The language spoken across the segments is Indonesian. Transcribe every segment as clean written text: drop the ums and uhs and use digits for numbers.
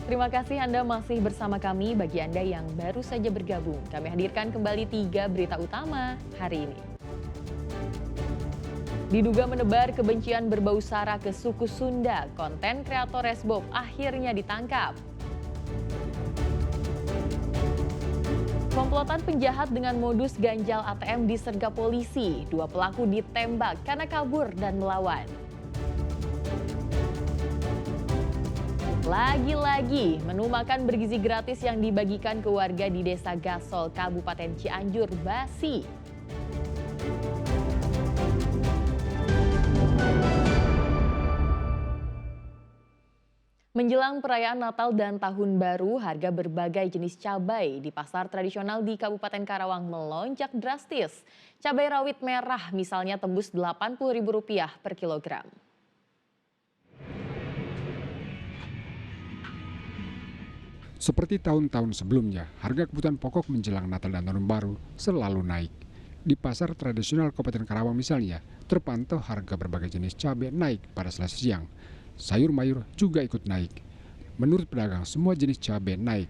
Terima kasih Anda masih bersama kami. Bagi Anda yang baru saja bergabung, kami hadirkan kembali 3 berita utama hari ini. Diduga menebar kebencian berbau sara ke suku Sunda, konten kreator Resbob akhirnya ditangkap. Komplotan penjahat dengan modus ganjal ATM disergap polisi. 2 pelaku ditembak karena kabur dan melawan. Lagi-lagi, menu makan bergizi gratis yang dibagikan ke warga di Desa Gasol, Kabupaten Cianjur, basi. Menjelang perayaan Natal dan Tahun Baru, harga berbagai jenis cabai di pasar tradisional di Kabupaten Karawang melonjak drastis. Cabai rawit merah misalnya tembus Rp80.000 per kilogram. Seperti tahun-tahun sebelumnya, harga kebutuhan pokok menjelang Natal dan Tahun Baru selalu naik. Di pasar tradisional Kabupaten Karawang misalnya, terpantau harga berbagai jenis cabai naik pada Selasa siang. Sayur mayur juga ikut naik. Menurut pedagang, semua jenis cabai naik.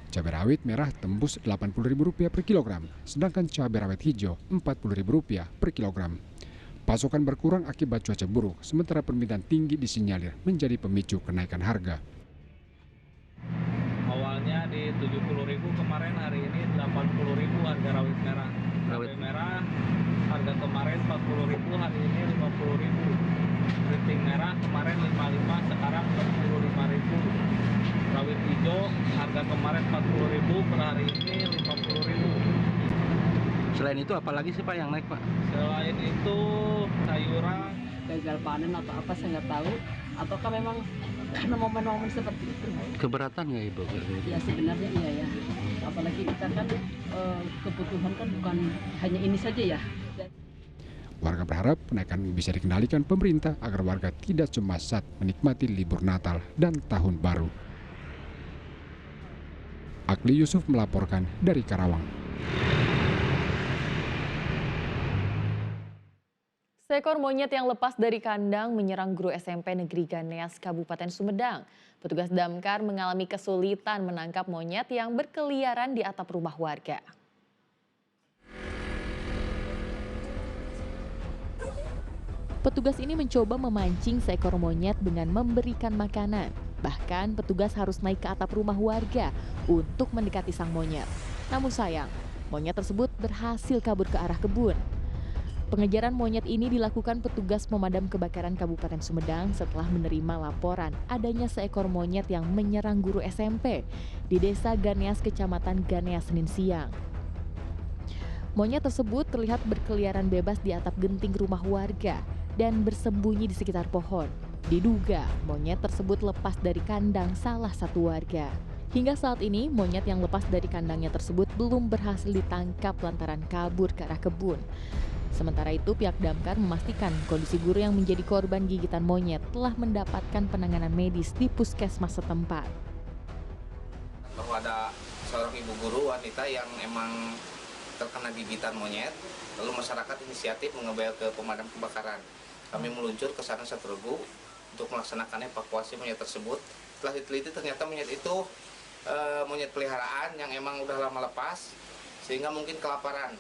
Cabai rawit merah tembus Rp80.000 per kilogram, sedangkan cabai rawit hijau Rp40.000 per kilogram. Pasokan berkurang akibat cuaca buruk, sementara permintaan tinggi disinyalir menjadi pemicu kenaikan harga. Awalnya di 70.000 kemarin, hari ini 80.000 harga rawit merah. Rawit merah harga kemarin 40.000, hari ini 50.000. Keriting merah kemarin 55, sekarang 45.000. Rawit hijau harga kemarin 40.000, per hari ini 50.000. Selain itu apalagi sih Pak yang naik Pak? Selain itu sayuran gagal panen atau apa saya nggak tahu, ataukah memang karena momen-momen seperti itu. Keberatan nggak Ibu? Ya sebenarnya iya ya, apalagi kita kan kebutuhan kan bukan hanya ini saja ya. Warga berharap kenaikan bisa dikendalikan pemerintah agar warga tidak cemas saat menikmati libur Natal dan Tahun Baru. Akli Yusuf melaporkan dari Karawang. Seekor monyet yang lepas dari kandang menyerang guru SMP Negeri Ganeas, Kabupaten Sumedang. Petugas damkar mengalami kesulitan menangkap monyet yang berkeliaran di atap rumah warga. Petugas ini mencoba memancing seekor monyet dengan memberikan makanan. Bahkan petugas harus naik ke atap rumah warga untuk mendekati sang monyet. Namun sayang, monyet tersebut berhasil kabur ke arah kebun. Pengejaran monyet ini dilakukan petugas pemadam kebakaran Kabupaten Sumedang setelah menerima laporan adanya seekor monyet yang menyerang guru SMP di Desa Ganeas, Kecamatan Ganeas, Senin siang. Monyet tersebut terlihat berkeliaran bebas di atap genting rumah warga dan bersembunyi di sekitar pohon. Diduga monyet tersebut lepas dari kandang salah satu warga. Hingga saat ini, monyet yang lepas dari kandangnya tersebut belum berhasil ditangkap lantaran kabur ke arah kebun. Sementara itu, pihak damkar memastikan kondisi guru yang menjadi korban gigitan monyet telah mendapatkan penanganan medis di puskesmas setempat. Bahwa ada seorang ibu guru wanita yang emang terkena gigitan monyet, lalu masyarakat inisiatif mengebel ke pemadam kebakaran. Kami meluncur ke sana satu regu untuk melaksanakan evakuasi monyet tersebut. Setelah diteliti ternyata monyet itu monyet peliharaan yang emang udah lama lepas, sehingga mungkin kelaparan.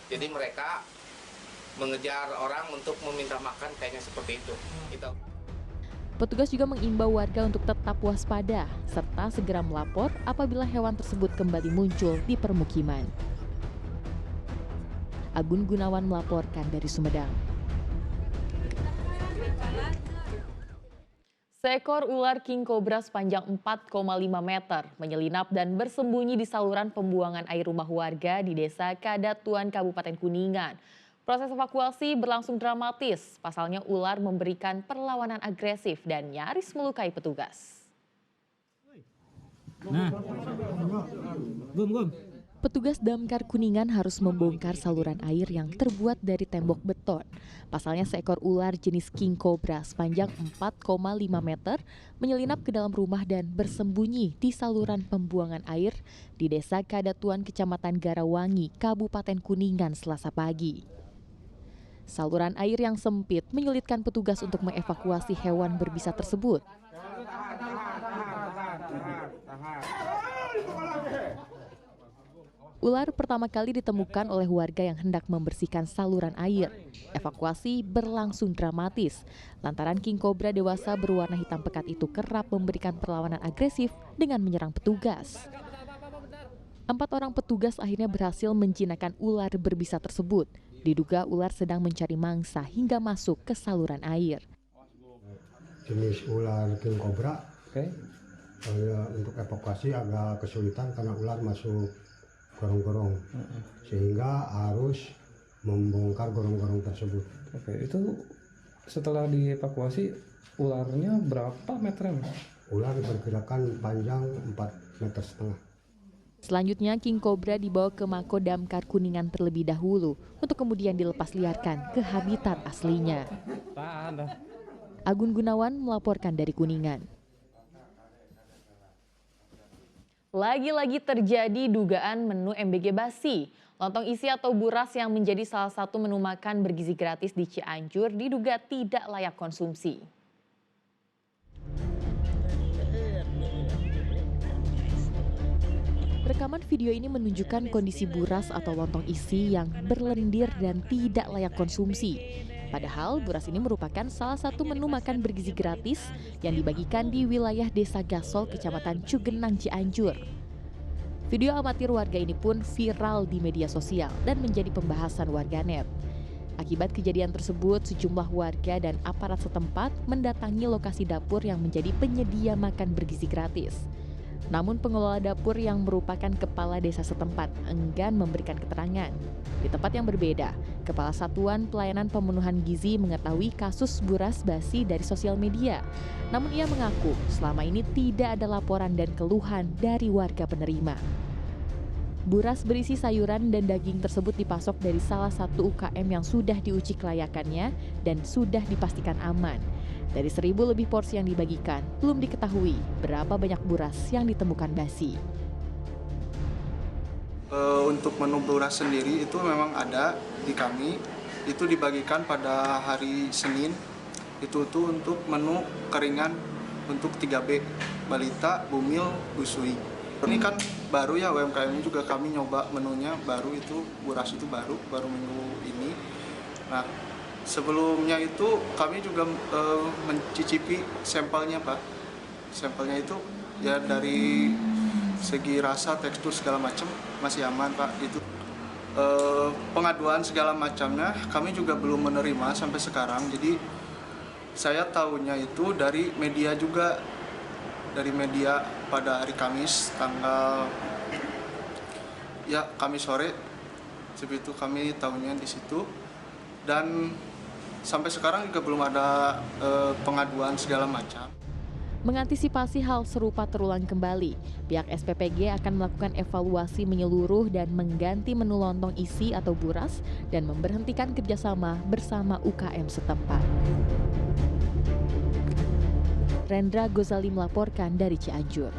Jadi mereka mengejar orang untuk meminta makan, kayaknya seperti itu. Petugas juga mengimbau warga untuk tetap waspada serta segera melapor apabila hewan tersebut kembali muncul di permukiman. Agun Gunawan melaporkan dari Sumedang. Seekor ular king cobra sepanjang 4,5 meter menyelinap dan bersembunyi di saluran pembuangan air rumah warga di Desa Kadatuan, Kabupaten Kuningan. Proses evakuasi berlangsung dramatis, pasalnya ular memberikan perlawanan agresif dan nyaris melukai petugas. Petugas damkar Kuningan harus membongkar saluran air yang terbuat dari tembok beton. Pasalnya seekor ular jenis king cobra sepanjang 4,5 meter menyelinap ke dalam rumah dan bersembunyi di saluran pembuangan air di Desa Kadatuan, Kecamatan Garawangi, Kabupaten Kuningan Selasa pagi. Saluran air yang sempit menyulitkan petugas untuk mengevakuasi hewan berbisa tersebut. Ular pertama kali ditemukan oleh warga yang hendak membersihkan saluran air. Evakuasi berlangsung dramatis, lantaran king cobra dewasa berwarna hitam pekat itu kerap memberikan perlawanan agresif dengan menyerang petugas. 4 orang petugas akhirnya berhasil menjinakkan ular berbisa tersebut. Diduga ular sedang mencari mangsa hingga masuk ke saluran air. Jenis ular king cobra, untuk evakuasi agak kesulitan karena ular masuk gorong-gorong, sehingga harus membongkar gorong-gorong tersebut. Itu setelah dievakuasi ularnya berapa meter? Ular diperkirakan panjang 4,5 meter. Selanjutnya king cobra dibawa ke Mako Damkar Kuningan terlebih dahulu untuk kemudian dilepas liarkan ke habitat aslinya. Agun Gunawan melaporkan dari Kuningan. Lagi-lagi terjadi dugaan menu MBG basi. Lontong isi atau buras yang menjadi salah satu menu makan bergizi gratis di Cianjur diduga tidak layak konsumsi. Rekaman video ini menunjukkan kondisi buras atau lontong isi yang berlendir dan tidak layak konsumsi. Padahal buras ini merupakan salah satu menu makan bergizi gratis yang dibagikan di wilayah Desa Gasol, Kecamatan Cugenang, Cianjur. Video amatir warga ini pun viral di media sosial dan menjadi pembahasan warganet. Akibat kejadian tersebut, sejumlah warga dan aparat setempat mendatangi lokasi dapur yang menjadi penyedia makan bergizi gratis. Namun pengelola dapur yang merupakan kepala desa setempat enggan memberikan keterangan. Di tempat yang berbeda, Kepala Satuan Pelayanan Pemenuhan Gizi mengetahui kasus buras basi dari sosial media. Namun ia mengaku selama ini tidak ada laporan dan keluhan dari warga penerima. Buras berisi sayuran dan daging tersebut dipasok dari salah satu UKM yang sudah diuji kelayakannya dan sudah dipastikan aman. Dari 1.000 lebih porsi yang dibagikan, belum diketahui berapa banyak buras yang ditemukan basi. Untuk menu buras sendiri itu memang ada di kami, itu dibagikan pada hari Senin. Itu tuh untuk menu keringan untuk 3B, balita, bumil, busui. Ini kan baru ya UMKM ini juga kami nyoba menunya baru, itu buras itu baru minggu ini. Nah, sebelumnya itu kami juga mencicipi sampelnya Pak. Sampelnya itu ya dari segi rasa, tekstur segala macam masih aman Pak. Itu pengaduan segala macamnya kami juga belum menerima sampai sekarang. Jadi saya tahunya itu dari media juga, dari media pada hari Kamis Kamis sore. Seperti itu kami tahunya di situ. Dan sampai sekarang juga belum ada pengaduan segala macam. Mengantisipasi hal serupa terulang kembali, pihak SPPG akan melakukan evaluasi menyeluruh dan mengganti menu lontong isi atau buras dan memberhentikan kerjasama bersama UKM setempat. Rendra Gozali melaporkan dari Cianjur.